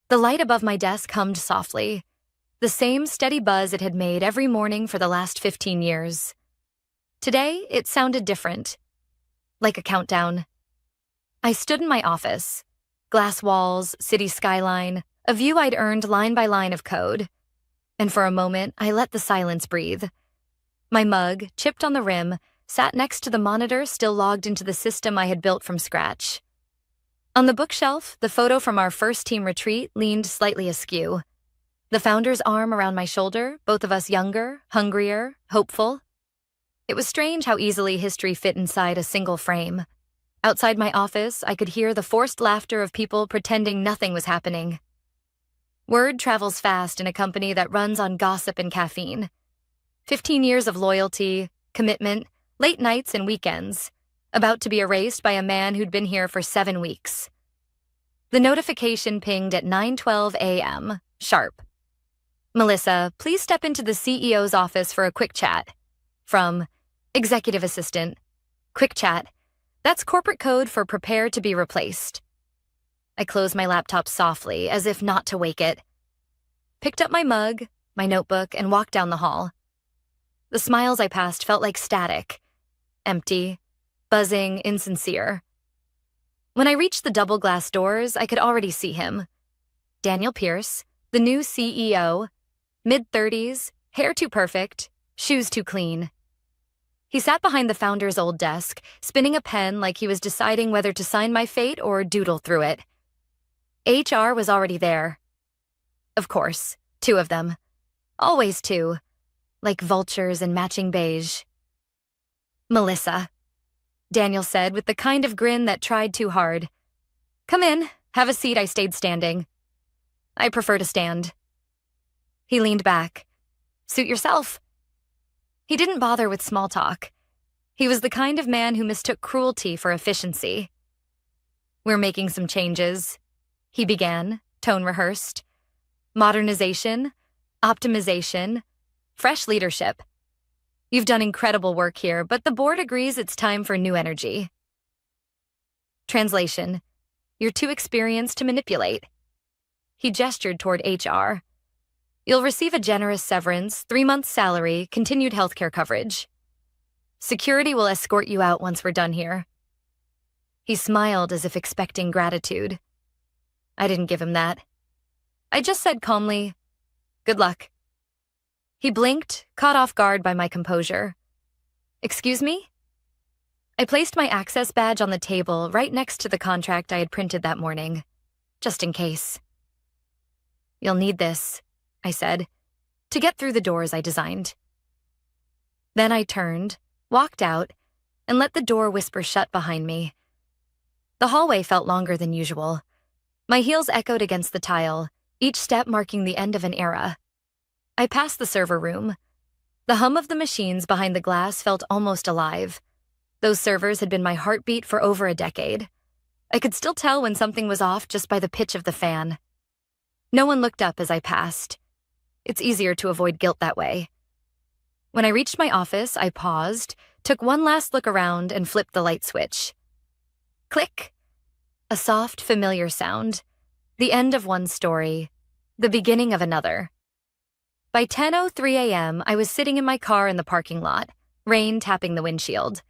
The light above my desk hummed softly, the same steady buzz it had made every morning for the last 15 years. Today, it sounded different, like a countdown. I stood in my office. Glass walls, city skyline, a view I'd earned line by line of code. And for a moment, I let the silence breathe. My mug, chipped on the rim, sat next to the monitor still logged into the system I had built from scratch. On the bookshelf, the photo from our first team retreat leaned slightly askew. The founder's arm around my shoulder, both of us younger, hungrier, hopeful. It was strange how easily history fit inside a single frame. Outside my office, I could hear the forced laughter of people pretending nothing was happening. Word travels fast in a company that runs on gossip and caffeine. 15 years of loyalty, commitment, late nights and weekends, about to be erased by a man who'd been here for 7 weeks. The notification pinged at 9:12 a.m., sharp. "Melissa, please step into the CEO's office for a quick chat." From executive assistant. Quick chat. That's corporate code for prepare to be replaced. I closed my laptop softly, as if not to wake it. Picked up my mug, my notebook, and walked down the hall. The smiles I passed felt like static. Empty, buzzing, insincere. When I reached the double glass doors, I could already see him. Daniel Pierce, the new CEO, mid-30s, hair too perfect, shoes too clean. He sat behind the founder's old desk, spinning a pen like he was deciding whether to sign my fate or doodle through it. HR was already there. Of course, 2 of them. Always 2, like vultures in matching beige. "Melissa," Daniel said with the kind of grin that tried too hard. "Come in, have a seat." I stayed standing. "I prefer to stand." He leaned back. "Suit yourself." He didn't bother with small talk. He was the kind of man who mistook cruelty for efficiency. "We're making some changes," he began, tone rehearsed. "Modernization, optimization, fresh leadership. You've done incredible work here, but the board agrees it's time for new energy." Translation: "You're too experienced to manipulate." He gestured toward HR. "You'll receive a generous severance, 3 months' salary, continued healthcare coverage. Security will escort you out once we're done here." He smiled as if expecting gratitude. I didn't give him that. I just said calmly, "Good luck." He blinked, caught off guard by my composure. "Excuse me?" I placed my access badge on the table right next to the contract I had printed that morning, just in case. "You'll need this," I said, "to get through the doors I designed." Then I turned, walked out, and let the door whisper shut behind me. The hallway felt longer than usual. My heels echoed against the tile, each step marking the end of an era. I passed the server room. The hum of the machines behind the glass felt almost alive. Those servers had been my heartbeat for over a decade. I could still tell when something was off just by the pitch of the fan. No one looked up as I passed. It's easier to avoid guilt that way. When I reached my office, I paused, took one last look around, and flipped the light switch. Click! A soft, familiar sound. The end of one story. The beginning of another. By 10:03 a.m., I was sitting in my car in the parking lot, rain tapping the windshield.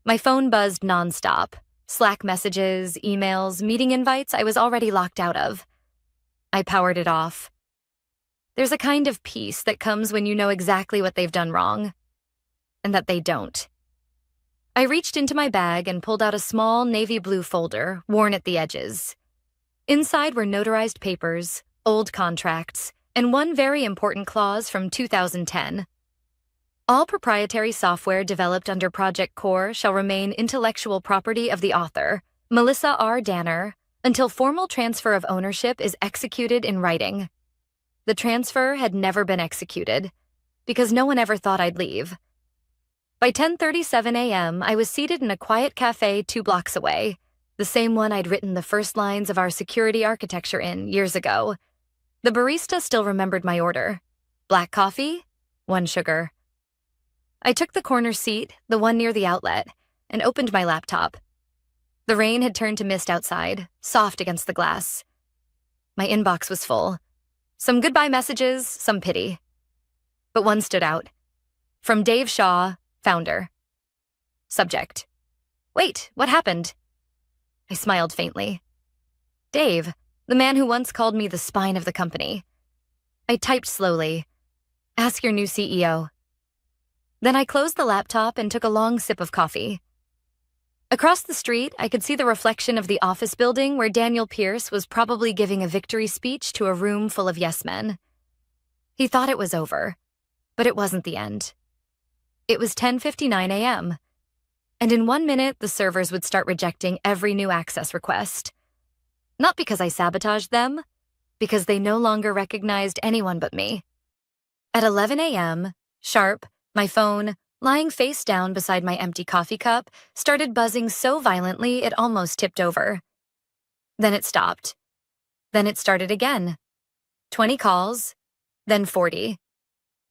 My phone buzzed nonstop. Slack messages, emails, meeting invites I was already locked out of. I powered it off. There's a kind of peace that comes when you know exactly what they've done wrong, and that they don't. I reached into my bag and pulled out a small navy blue folder, worn at the edges. Inside were notarized papers, old contracts, and one very important clause from 2010. All proprietary software developed under Project Core shall remain intellectual property of the author, Melissa R. Danner, until formal transfer of ownership is executed in writing. The transfer had never been executed, because no one ever thought I'd leave. By 10:37 a.m., I was seated in a quiet cafe 2 blocks away, the same one I'd written the first lines of our security architecture in years ago. The barista still remembered my order. Black coffee, 1 sugar. I took the corner seat, the one near the outlet, and opened my laptop. The rain had turned to mist outside, soft against the glass. My inbox was full. Some goodbye messages, some pity. But one stood out. From Dave Shaw, founder. Subject: Wait, what happened? I smiled faintly. Dave, the man who once called me the spine of the company. I typed slowly. Ask your new CEO. Then I closed the laptop and took a long sip of coffee. Across the street, I could see the reflection of the office building where Daniel Pierce was probably giving a victory speech to a room full of yes men. He thought it was over, but it wasn't the end. It was 10:59 a.m., and in 1 minute, the servers would start rejecting every new access request. Not because I sabotaged them, because they no longer recognized anyone but me. At 11 a.m., sharp, my phone, lying face down beside my empty coffee cup, started buzzing so violently it almost tipped over. Then it stopped. Then it started again. 20 calls, then 40.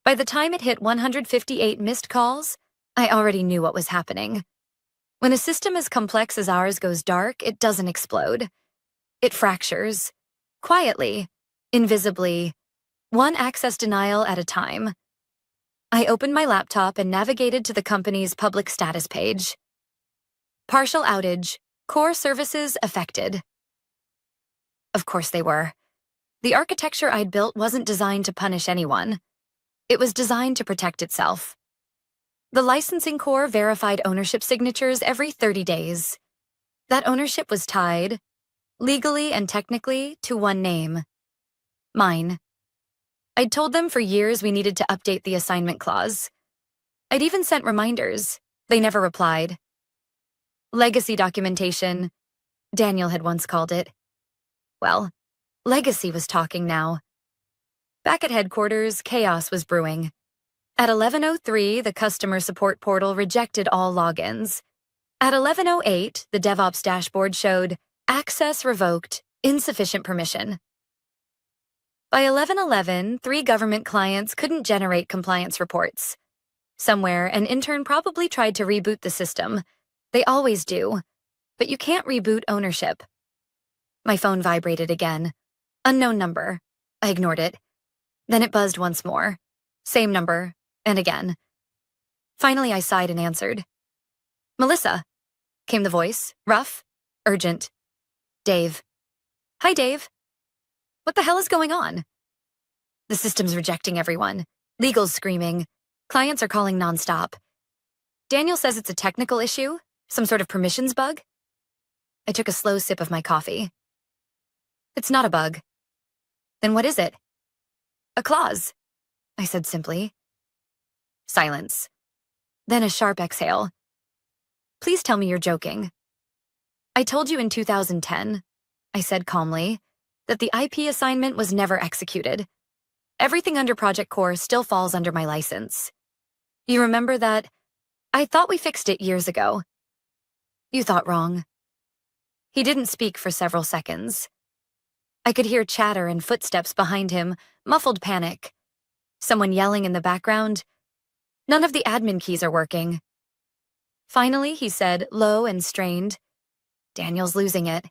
By the time it hit 158 missed calls, I already knew what was happening. When a system as complex as ours goes dark, it doesn't explode. It fractures. Quietly, invisibly, one access denial at a time. I opened my laptop and navigated to the company's public status page. Partial outage. Core services affected. Of course they were. The architecture I'd built wasn't designed to punish anyone. It was designed to protect itself. The licensing core verified ownership signatures every 30 days. That ownership was tied, legally and technically, to one name. Mine. I'd told them for years we needed to update the assignment clause. I'd even sent reminders. They never replied. Legacy documentation, Daniel had once called it. Well, legacy was talking now. Back at headquarters, chaos was brewing. At 11:03, the customer support portal rejected all logins. At 11:08, the DevOps dashboard showed access revoked, insufficient permission. By 11:11, 3 government clients couldn't generate compliance reports. Somewhere, an intern probably tried to reboot the system. They always do. But you can't reboot ownership. My phone vibrated again. Unknown number. I ignored it. Then it buzzed once more. Same number, and again. Finally, I sighed and answered. Melissa, came the voice, rough, urgent. Dave. Hi, Dave. What the hell is going on? The system's rejecting everyone. Legal's screaming. Clients are calling nonstop. Daniel says it's a technical issue, some sort of permissions bug. I took a slow sip of my coffee. It's not a bug. Then what is it? A clause, I said simply. Silence. Then a sharp exhale. Please tell me you're joking. I told you in 2010, I said calmly, that the IP assignment was never executed. Everything under Project Core still falls under my license. You remember that? I thought we fixed it years ago. You thought wrong. He didn't speak for several seconds. I could hear chatter and footsteps behind him, muffled panic. Someone yelling in the background. None of the admin keys are working. Finally, he said, low and strained, Daniel's losing it.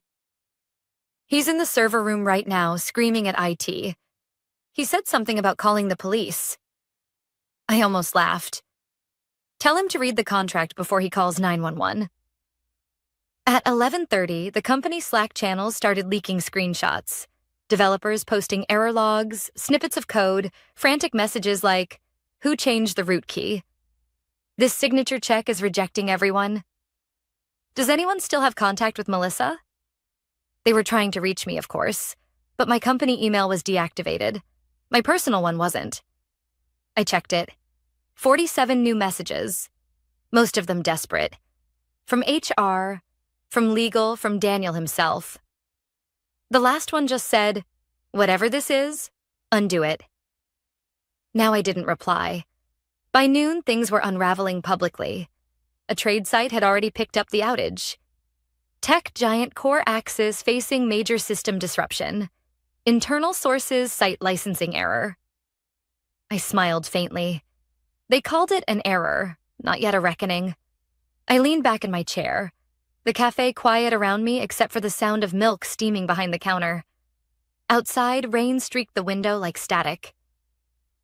He's in the server room right now, screaming at IT. He said something about calling the police. I almost laughed. Tell him to read the contract before he calls 911. At 11:30, the company Slack channels started leaking screenshots. Developers posting error logs, snippets of code, frantic messages like, who changed the root key? This signature check is rejecting everyone. Does anyone still have contact with Melissa? They were trying to reach me, of course, but my company email was deactivated. My personal one wasn't. I checked it. 47 new messages, most of them desperate. From HR, from legal, from Daniel himself. The last one just said, whatever this is, undo it. Now I didn't reply. By noon, things were unraveling publicly. A trade site had already picked up the outage. Tech giant Core Axis facing major system disruption. Internal sources cite licensing error. I smiled faintly. They called it an error, not yet a reckoning. I leaned back in my chair. The cafe quiet around me except for the sound of milk steaming behind the counter. Outside, rain streaked the window like static.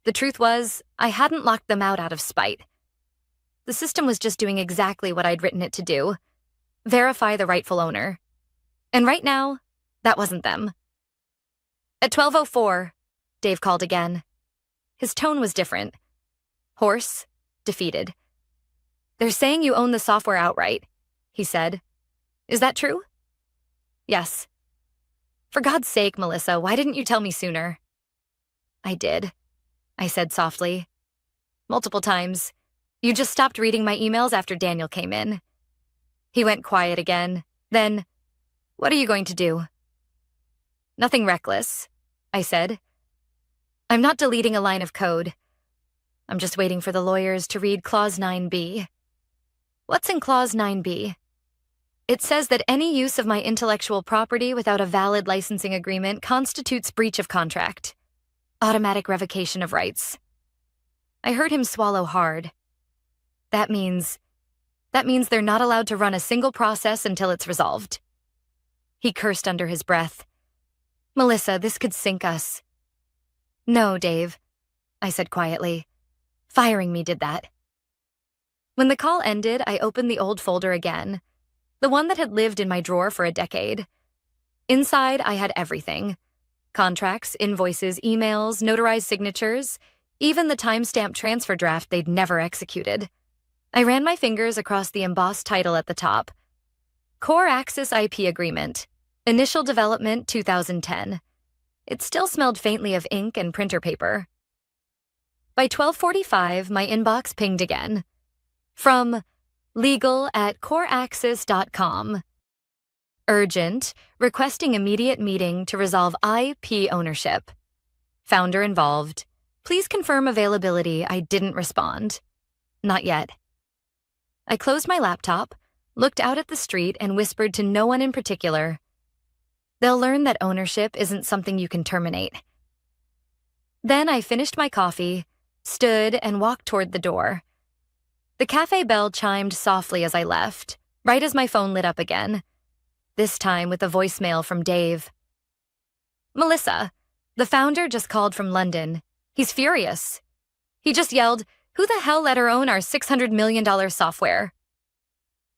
The truth was, I hadn't locked them out of spite. The system was just doing exactly what I'd written it to do: verify the rightful owner. And right now, that wasn't them. At 12:04, Dave called again. His tone was different. Hoarse, defeated. "They're saying you own the software outright," he said. "Is that true?" "Yes." "For God's sake, Melissa, why didn't you tell me sooner?" "I did," I said softly. "Multiple times. You just stopped reading my emails after Daniel came in." He went quiet again. Then, "What are you going to do?" "Nothing reckless," I said. "I'm not deleting a line of code. I'm just waiting for the lawyers to read Clause 9b. What's in Clause 9b? It says that any use of my intellectual property without a valid licensing agreement constitutes breach of contract. Automatic revocation of rights. I heard him swallow hard. That means they're not allowed to run a single process until it's resolved." He cursed under his breath. "Melissa, this could sink us." "No, Dave," I said quietly. "Firing me did that." When the call ended, I opened the old folder again, the one that had lived in my drawer for a decade. Inside, I had everything: contracts, invoices, emails, notarized signatures, even the timestamped transfer draft they'd never executed. I ran my fingers across the embossed title at the top. Core Access IP Agreement. Initial development 2010. It still smelled faintly of ink and printer paper. By 12:45, my inbox pinged again. From legal@coreaccess.com. Urgent, requesting immediate meeting to resolve IP ownership. Founder involved. Please confirm availability. I didn't respond. Not yet. I closed my laptop, looked out at the street, and whispered to no one in particular. They'll learn that ownership isn't something you can terminate. Then I finished my coffee, stood, and walked toward the door. The cafe bell chimed softly as I left, right as my phone lit up again, this time with a voicemail from Dave. "Melissa, the founder just called from London. He's furious. He just yelled, 'Who the hell let her own our $600 million software?'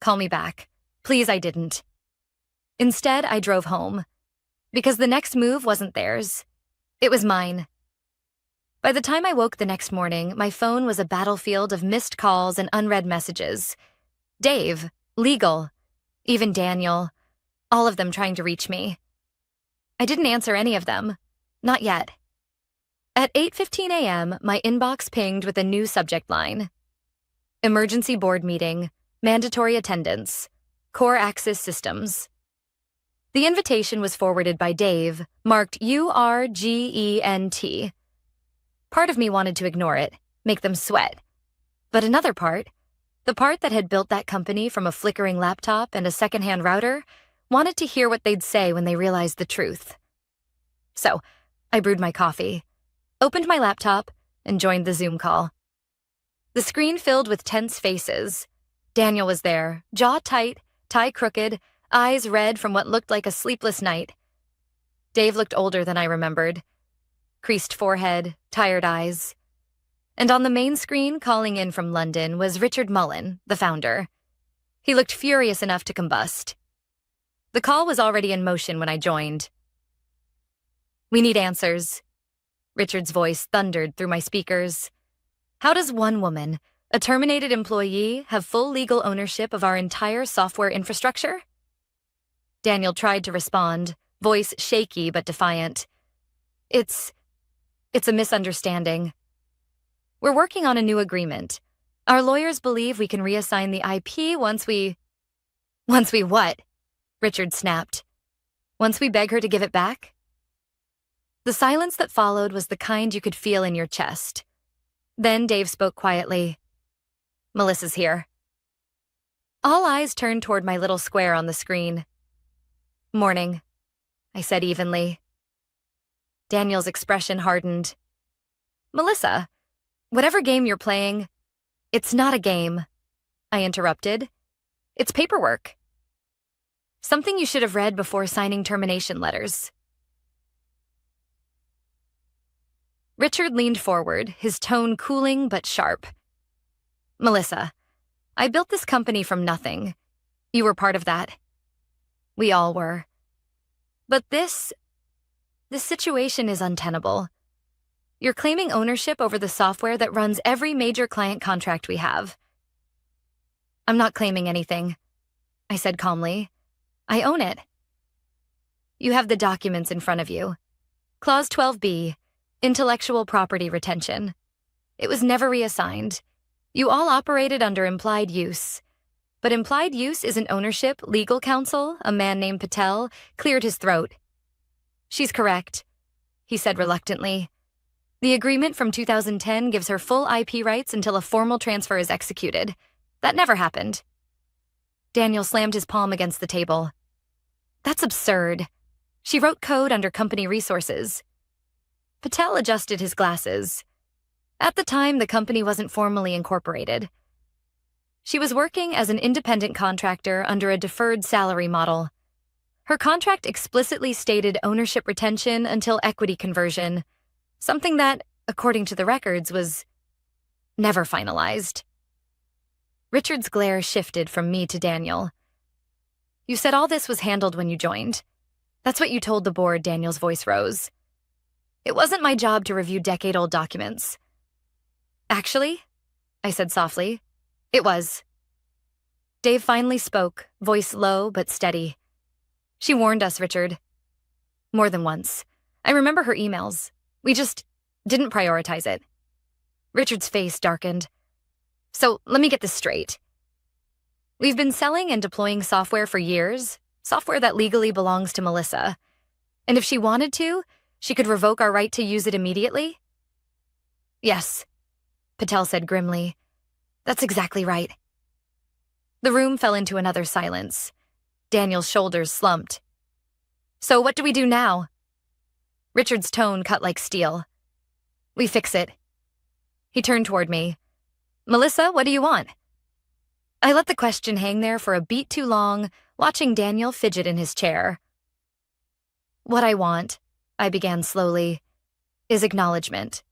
Call me back." Please, I didn't. Instead, I drove home, because the next move wasn't theirs. It was mine. By the time I woke the next morning, my phone was a battlefield of missed calls and unread messages. Dave, legal, even Daniel, all of them trying to reach me. I didn't answer any of them. Not yet. At 8:15 a.m., my inbox pinged with a new subject line. Emergency board meeting, mandatory attendance, Core Access Systems. The invitation was forwarded by Dave, marked URGENT. Part of me wanted to ignore it, make them sweat. But another part, the part that had built that company from a flickering laptop and a secondhand router, wanted to hear what they'd say when they realized the truth. So, I brewed my coffee, opened my laptop, and joined the Zoom call. The screen filled with tense faces. Daniel was there, jaw tight, tie crooked, eyes red from what looked like a sleepless night. Dave looked older than I remembered. Creased forehead, tired eyes. And on the main screen, calling in from London, was Richard Mullen, the founder. He looked furious enough to combust. The call was already in motion when I joined. "We need answers." Richard's voice thundered through my speakers. "How does one woman, a terminated employee, have full legal ownership of our entire software infrastructure?" Daniel tried to respond, voice shaky but defiant. It's a misunderstanding. We're working on a new agreement. Our lawyers believe we can reassign the IP once we what? Richard snapped. Once we beg her to give it back? The silence that followed was the kind you could feel in your chest. Then Dave spoke quietly. "Melissa's here." All eyes turned toward my little square on the screen. "Morning," I said evenly. Daniel's expression hardened. "Melissa, whatever game you're playing, it's not a game," I interrupted. "It's paperwork. Something you should have read before signing termination letters." Richard leaned forward, his tone cooling but sharp. Melissa, I built this company from nothing. You were part of that. We all were. But this situation is untenable. You're claiming ownership over the software that runs every major client contract we have. I'm not claiming anything, I said calmly. I own it. You have the documents in front of you. Clause 12B, intellectual property retention. It was never reassigned. You all operated under implied use. But implied use isn't ownership. Legal counsel, a man named Patel, cleared his throat. She's correct, he said reluctantly. The agreement from 2010 gives her full IP rights until a formal transfer is executed. That never happened. Daniel slammed his palm against the table. That's absurd. She wrote code under company resources. Patel adjusted his glasses. At the time, the company wasn't formally incorporated. She was working as an independent contractor under a deferred salary model. Her contract explicitly stated ownership retention until equity conversion, something that, according to the records, was never finalized. Richard's glare shifted from me to Daniel. You said all this was handled when you joined. That's what you told the board. Daniel's voice rose. It wasn't my job to review decade-old documents. Actually, I said softly, it was. Dave finally spoke, voice low but steady. She warned us, Richard. More than once. I remember her emails. We just didn't prioritize it. Richard's face darkened. So let me get this straight. We've been selling and deploying software for years, software that legally belongs to Melissa. And if she wanted to, she could revoke our right to use it immediately? Yes, Patel said grimly. That's exactly right. The room fell into another silence. Daniel's shoulders slumped. So what do we do now? Richard's tone cut like steel. We fix it. He turned toward me. Melissa, what do you want? I let the question hang there for a beat too long, watching Daniel fidget in his chair. What I want, I began slowly, is acknowledgement.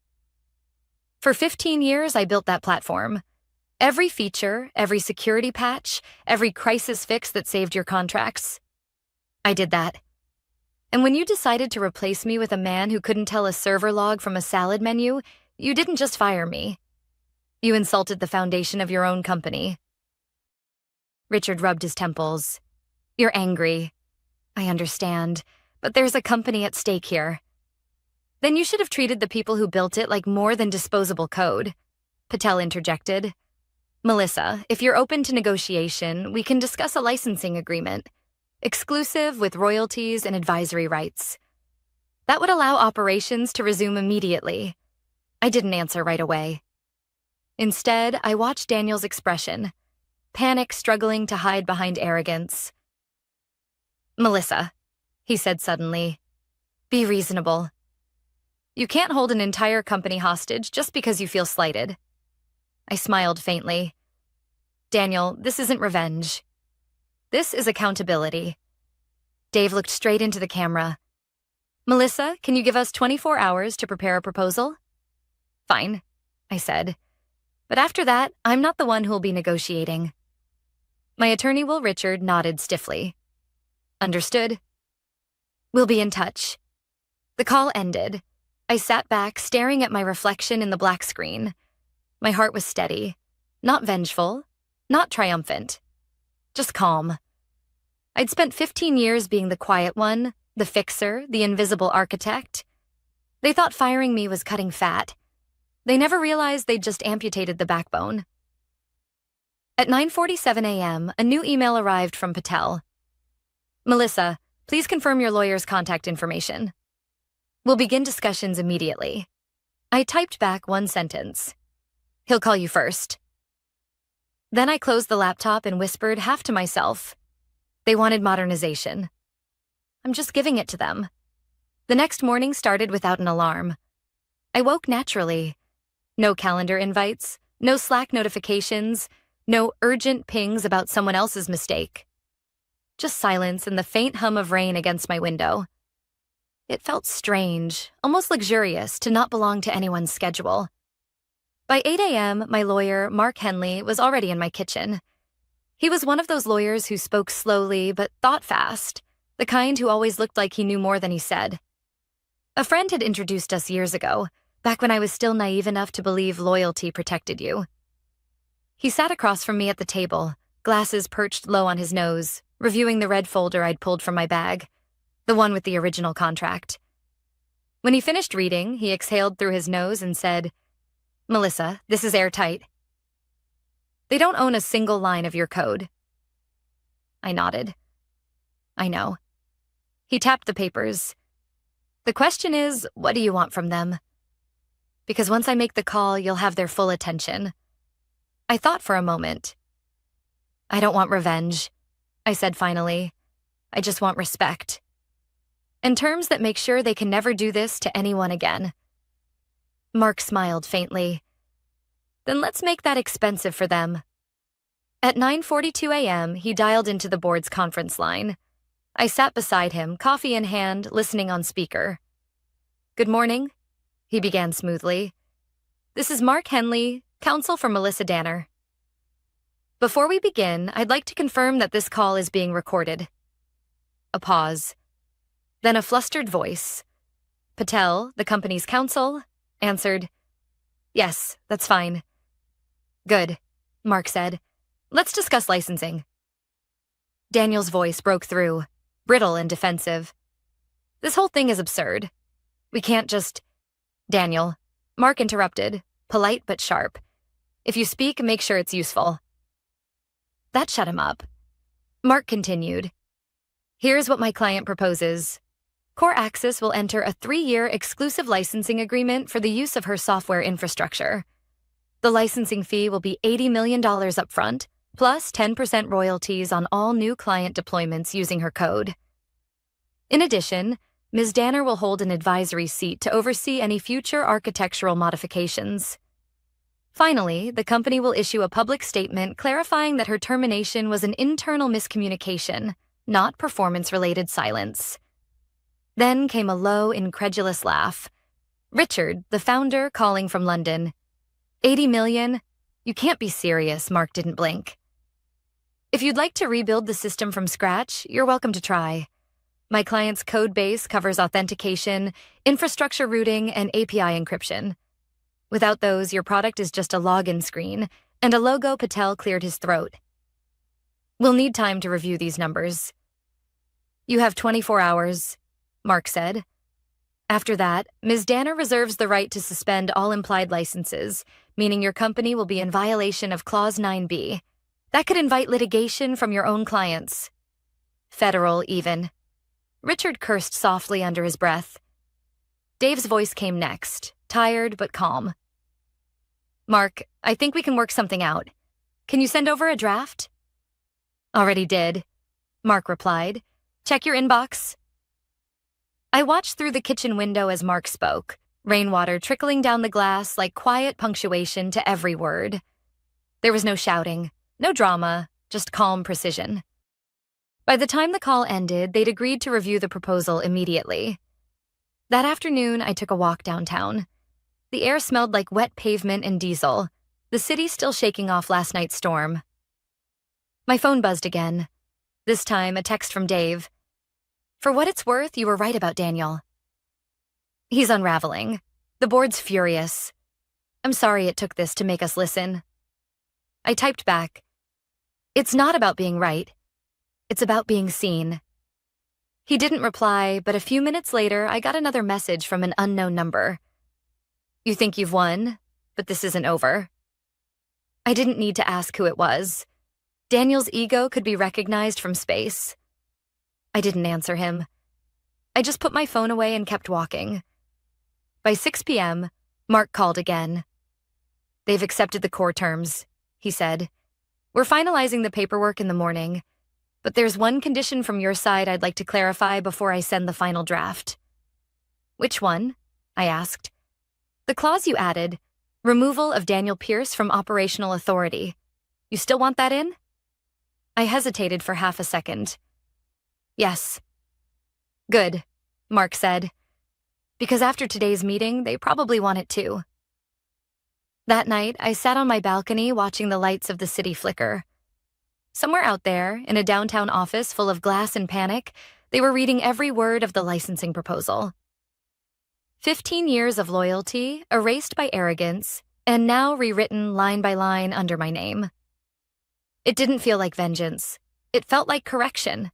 For 15 years, I built that platform. Every feature, every security patch, every crisis fix that saved your contracts. I did that. And when you decided to replace me with a man who couldn't tell a server log from a salad menu, you didn't just fire me. You insulted the foundation of your own company. Richard rubbed his temples. You're angry. I understand, but there's a company at stake here. Then you should have treated the people who built it like more than disposable code, Patel interjected. Melissa, if you're open to negotiation, we can discuss a licensing agreement, exclusive with royalties and advisory rights. That would allow operations to resume immediately. I didn't answer right away. Instead, I watched Daniel's expression, panic struggling to hide behind arrogance. Melissa, he said suddenly, be reasonable. You can't hold an entire company hostage just because you feel slighted. I smiled faintly. Daniel, this isn't revenge. This is accountability. Dave looked straight into the camera. Melissa, can you give us 24 hours to prepare a proposal? Fine, I said. But after that, I'm not the one who'll be negotiating. My attorney, Will Richard, nodded stiffly. Understood. We'll be in touch. The call ended. I sat back, staring at my reflection in the black screen. My heart was steady, not vengeful, not triumphant, just calm. I'd spent 15 years being the quiet one, the fixer, the invisible architect. They thought firing me was cutting fat. They never realized they'd just amputated the backbone. At 9:47 a.m., a new email arrived from Patel. Melissa, please confirm your lawyer's contact information. We'll begin discussions immediately. I typed back one sentence. He'll call you first. Then I closed the laptop and whispered half to myself. They wanted modernization. I'm just giving it to them. The next morning started without an alarm. I woke naturally. No calendar invites, no Slack notifications, no urgent pings about someone else's mistake. Just silence and the faint hum of rain against my window. It felt strange, almost luxurious, to not belong to anyone's schedule. By 8 a.m., my lawyer, Mark Henley, was already in my kitchen. He was one of those lawyers who spoke slowly but thought fast, the kind who always looked like he knew more than he said. A friend had introduced us years ago, back when I was still naive enough to believe loyalty protected you. He sat across from me at the table, glasses perched low on his nose, reviewing the red folder I'd pulled from my bag, the one with the original contract. When he finished reading, he exhaled through his nose and said, "Melissa, this is airtight. They don't own a single line of your code." I nodded. "I know." He tapped the papers. "The question is, what do you want from them? Because once I make the call, you'll have their full attention." I thought for a moment. "I don't want revenge," I said finally. "I just want respect. And terms that make sure they can never do this to anyone again." Mark smiled faintly. "Then let's make that expensive for them." At 9:42 a.m., he dialed into the board's conference line. I sat beside him, coffee in hand, listening on speaker. "Good morning," he began smoothly. "This is Mark Henley, counsel for Melissa Danner. Before we begin, I'd like to confirm that this call is being recorded." A pause. Then a flustered voice. Patel, the company's counsel, answered, "Yes, that's fine." "Good," Mark said. "Let's discuss licensing." Daniel's voice broke through, brittle and defensive. "This whole thing is absurd. We can't just—" "Daniel," Mark interrupted, polite but sharp. "If you speak, make sure it's useful." That shut him up. Mark continued. "Here's what my client proposes. Core Access will enter a 3-year exclusive licensing agreement for the use of her software infrastructure. The licensing fee will be $80 million upfront, plus 10% royalties on all new client deployments using her code. In addition, Ms. Danner will hold an advisory seat to oversee any future architectural modifications. Finally, the company will issue a public statement clarifying that her termination was an internal miscommunication, not performance-related silence." Then came a low, incredulous laugh. Richard, the founder, calling from London. $80 million? You can't be serious, Mark didn't blink. "If you'd like to rebuild the system from scratch, you're welcome to try. My client's code base covers authentication, infrastructure routing, and API encryption. Without those, your product is just a login screen, and a logo." Patel cleared his throat. "We'll need time to review these numbers." "You have 24 hours, Mark said. "After that, Ms. Danner reserves the right to suspend all implied licenses, meaning your company will be in violation of Clause 9B. That could invite litigation from your own clients. Federal, even." Richard cursed softly under his breath. Dave's voice came next, tired but calm. "Mark, I think we can work something out. Can you send over a draft?" "Already did," Mark replied. "Check your inbox." I watched through the kitchen window as Mark spoke, rainwater trickling down the glass like quiet punctuation to every word. There was no shouting, no drama, just calm precision. By the time the call ended, they'd agreed to review the proposal immediately. That afternoon, I took a walk downtown. The air smelled like wet pavement and diesel, the city still shaking off last night's storm. My phone buzzed again. This time, a text from Dave. "For what it's worth, you were right about Daniel. He's unraveling. The board's furious. I'm sorry it took this to make us listen." I typed back, "It's not about being right. It's about being seen." He didn't reply, but a few minutes later, I got another message from an unknown number. "You think you've won, but this isn't over." I didn't need to ask who it was. Daniel's ego could be recognized from space. I didn't answer him. I just put my phone away and kept walking. By 6 p.m., Mark called again. "They've accepted the core terms," he said. "We're finalizing the paperwork in the morning, but there's one condition from your side I'd like to clarify before I send the final draft." "Which one?" I asked. "The clause you added, removal of Daniel Pierce from operational authority. You still want that in?" I hesitated for half a second. "Yes." "Good," Mark said, because after today's meeting, they probably want it too. That night, I sat on my balcony watching the lights of the city flicker. Somewhere out there, in a downtown office full of glass and panic, they were reading every word of the licensing proposal. 15 years of loyalty, erased by arrogance, and now rewritten line by line under my name. It didn't feel like vengeance. It felt like correction.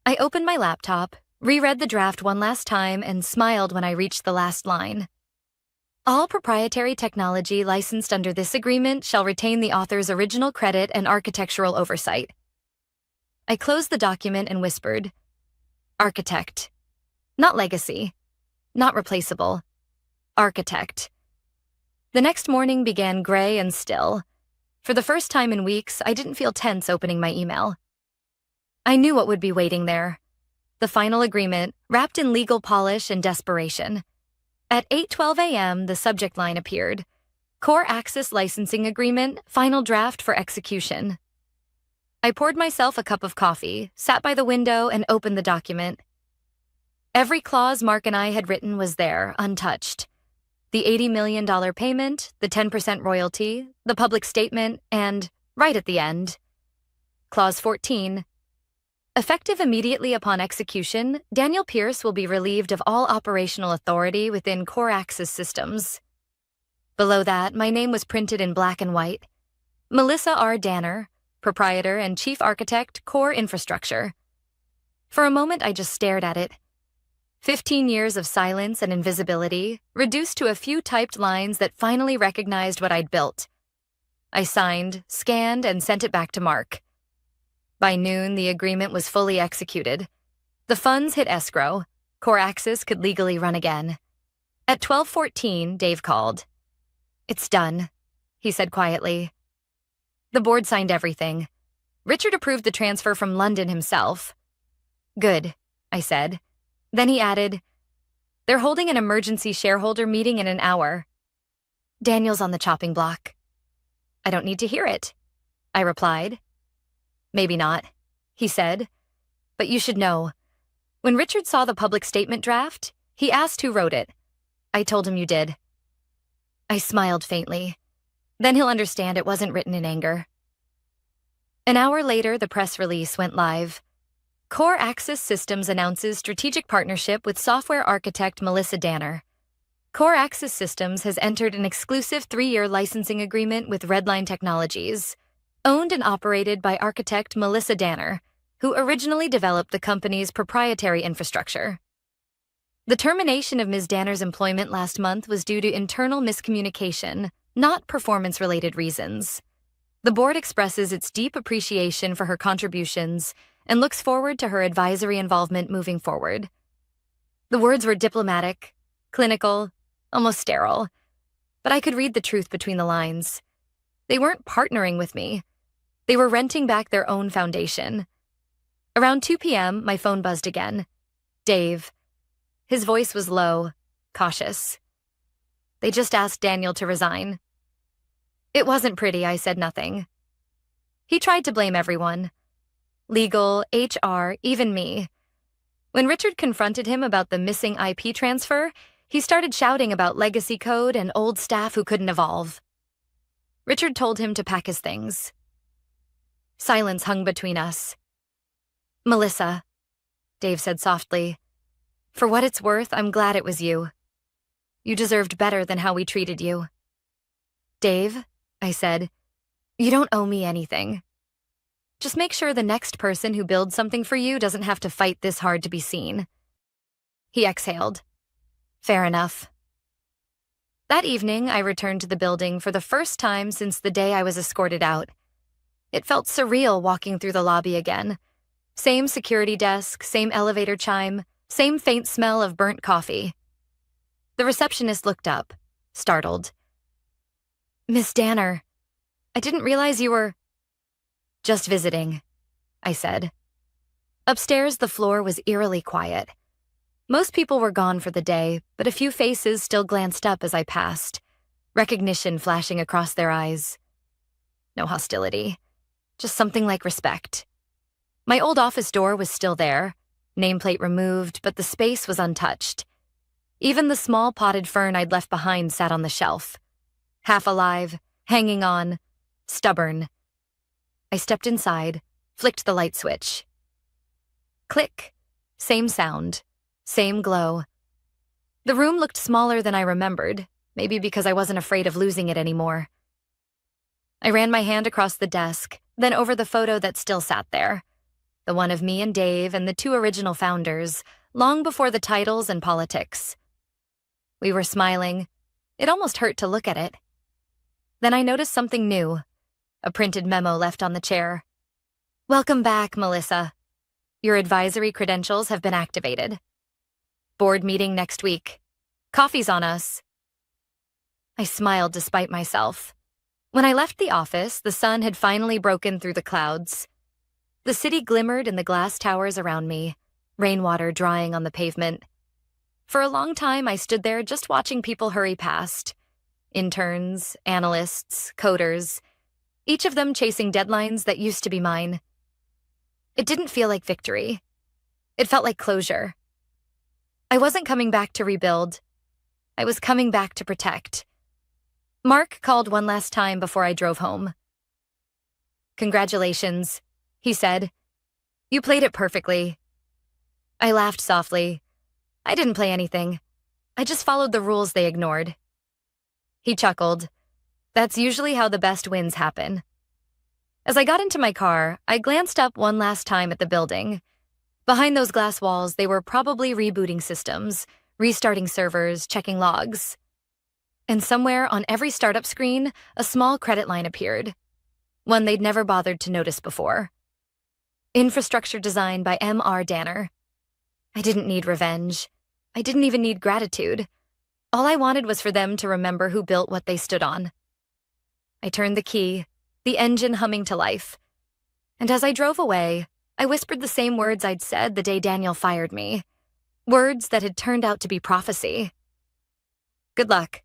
I opened my laptop, reread the draft one last time, and smiled when I reached the last line. All proprietary technology licensed under this agreement shall retain the author's original credit and architectural oversight. I closed the document and whispered, architect. Not legacy. Not replaceable. Architect. The next morning began gray and still. For the first time in weeks, I didn't feel tense opening my email. I knew what would be waiting there. The final agreement, wrapped in legal polish and desperation. At 8:12 a.m., the subject line appeared. Core Access Licensing Agreement, final draft for execution. I poured myself a cup of coffee, sat by the window, and opened the document. Every clause Mark and I had written was there, untouched. The $80 million payment, the 10% royalty, the public statement, and, right at the end, Clause 14. Effective immediately upon execution, Daniel Pierce will be relieved of all operational authority within Core Access Systems. Below that, my name was printed in black and white. Melissa R. Danner, Proprietor and Chief Architect, Core Infrastructure. For a moment, I just stared at it. 15 years of silence and invisibility, reduced to a few typed lines that finally recognized what I'd built. I signed, scanned, and sent it back to Mark. By noon, the agreement was fully executed. The funds hit escrow. Core Access could legally run again. At 12:14, Dave called. It's done, he said quietly. The board signed everything. Richard approved the transfer from London himself. Good, I said. Then he added, they're holding an emergency shareholder meeting in an hour. Daniel's on the chopping block. I don't need to hear it, I replied. Maybe not, he said. But you should know. When Richard saw the public statement draft, he asked who wrote it. I told him you did. I smiled faintly. Then he'll understand it wasn't written in anger. An hour later, the press release went live. Core Access Systems announces strategic partnership with software architect Melissa Danner. Core Access Systems has entered an exclusive 3-year licensing agreement with Redline Technologies, owned and operated by architect Melissa Danner, who originally developed the company's proprietary infrastructure. The termination of Ms. Danner's employment last month was due to internal miscommunication, not performance-related reasons. The board expresses its deep appreciation for her contributions and looks forward to her advisory involvement moving forward. The words were diplomatic, clinical, almost sterile, but I could read the truth between the lines. They weren't partnering with me. They were renting back their own foundation. Around 2 p.m., my phone buzzed again. Dave. His voice was low, cautious. They just asked Daniel to resign. It wasn't pretty, I said nothing. He tried to blame everyone. Legal, HR, even me. When Richard confronted him about the missing IP transfer, he started shouting about legacy code and old staff who couldn't evolve. Richard told him to pack his things. Silence hung between us. Melissa, Dave said softly, for what it's worth, I'm glad it was you. You deserved better than how we treated you. Dave, I said, you don't owe me anything. Just make sure the next person who builds something for you doesn't have to fight this hard to be seen. He exhaled. Fair enough. That evening, I returned to the building for the first time since the day I was escorted out. It felt surreal walking through the lobby again. Same security desk, same elevator chime, same faint smell of burnt coffee. The receptionist looked up, startled. Miss Danner, I didn't realize you were... Just visiting, I said. Upstairs, the floor was eerily quiet. Most people were gone for the day, but a few faces still glanced up as I passed, recognition flashing across their eyes. No hostility, just something like respect. My old office door was still there, Nameplate removed, but the space was untouched. Even the small potted fern I'd left behind sat on the shelf. Half alive, hanging on, stubborn. I stepped inside, flicked the light switch. Click. Same sound. Same glow. The room looked smaller than I remembered, maybe because I wasn't afraid of losing it anymore. I ran my hand across the desk, then over the photo that still sat there. The one of me and Dave and the two original founders, long before the titles and politics. We were smiling. It almost hurt to look at it. Then I noticed something new. A printed memo left on the chair. "Welcome back, Melissa. Your advisory credentials have been activated. Board meeting next week. Coffee's on us." I smiled despite myself. When I left the office, the sun had finally broken through the clouds. The city glimmered in the glass towers around me, rainwater drying on the pavement. For a long time, I stood there just watching people hurry past. Interns, analysts, coders, each of them chasing deadlines that used to be mine. It didn't feel like victory. It felt like closure. I wasn't coming back to rebuild. I was coming back to protect. Mark called one last time before I drove home. "Congratulations," he said. "You played it perfectly." I laughed softly. I didn't play anything. I just followed the rules they ignored. He chuckled. That's usually how the best wins happen. As I got into my car, I glanced up one last time at the building. Behind those glass walls, they were probably rebooting systems, restarting servers, checking logs. And somewhere on every startup screen, a small credit line appeared. One they'd never bothered to notice before. Infrastructure design by M.R. Danner. I didn't need revenge. I didn't even need gratitude. All I wanted was for them to remember who built what they stood on. I turned the key, the engine humming to life. And as I drove away, I whispered the same words I'd said the day Daniel fired me. Words that had turned out to be prophecy. "Good luck."